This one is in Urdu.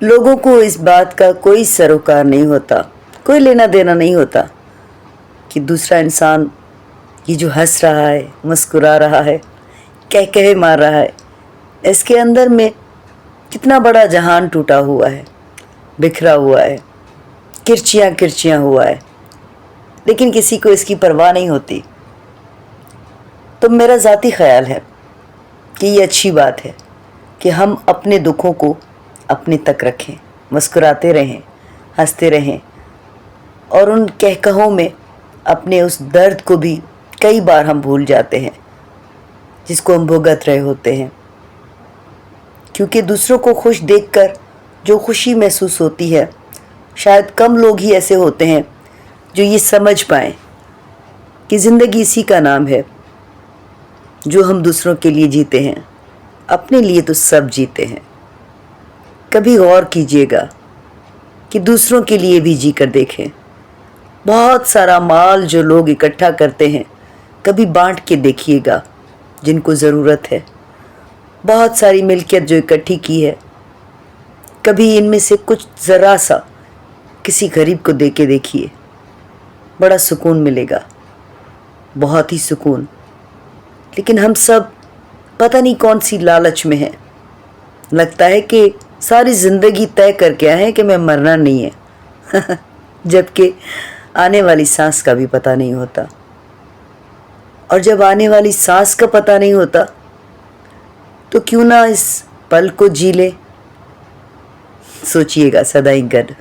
لوگوں کو اس بات کا کوئی سروکار نہیں ہوتا، کوئی لینا دینا نہیں ہوتا کہ دوسرا انسان یہ جو ہنس رہا ہے، مسکرا رہا ہے، کہے مار رہا ہے، اس کے اندر میں کتنا بڑا جہان ٹوٹا ہوا ہے، بکھرا ہوا ہے، کرچیاں کرچیاں ہوا ہے، لیکن کسی کو اس کی پرواہ نہیں ہوتی۔ تو میرا ذاتی خیال ہے کہ یہ اچھی بات ہے کہ ہم اپنے دکھوں کو اپنے تک رکھیں، مسکراتے رہیں، ہنستے رہیں، اور ان کہوں میں اپنے اس درد کو بھی کئی بار ہم بھول جاتے ہیں جس کو ہم بھگت رہے ہوتے ہیں، کیونکہ دوسروں کو خوش دیکھ کر جو خوشی محسوس ہوتی ہے، شاید کم لوگ ہی ایسے ہوتے ہیں جو یہ سمجھ پائیں کہ زندگی اسی کا نام ہے جو ہم دوسروں کے لیے جیتے ہیں، اپنے لیے تو سب جیتے ہیں۔ کبھی غور کیجئے گا کہ دوسروں کے لیے بھی جی کر دیکھیں۔ بہت سارا مال جو لوگ اکٹھا کرتے ہیں، کبھی بانٹ کے دیکھیے گا جن کو ضرورت ہے۔ بہت ساری ملکیت جو اکٹھی کی ہے، کبھی ان میں سے کچھ ذرا سا کسی غریب کو دے کے دیکھیے، بڑا سکون ملے گا، بہت ہی سکون۔ لیکن ہم سب پتہ نہیں کون سی لالچ میں ہیں، لگتا ہے کہ ساری زندگی طے کر کے آئے ہیں کہ میں مرنا نہیں ہے، جبکہ آنے والی سانس کا بھی پتہ نہیں ہوتا۔ اور جب آنے والی سانس کا پتہ نہیں ہوتا تو کیوں نہ اس پل کو جی لے۔ سوچئے گا سدائیں گڈ۔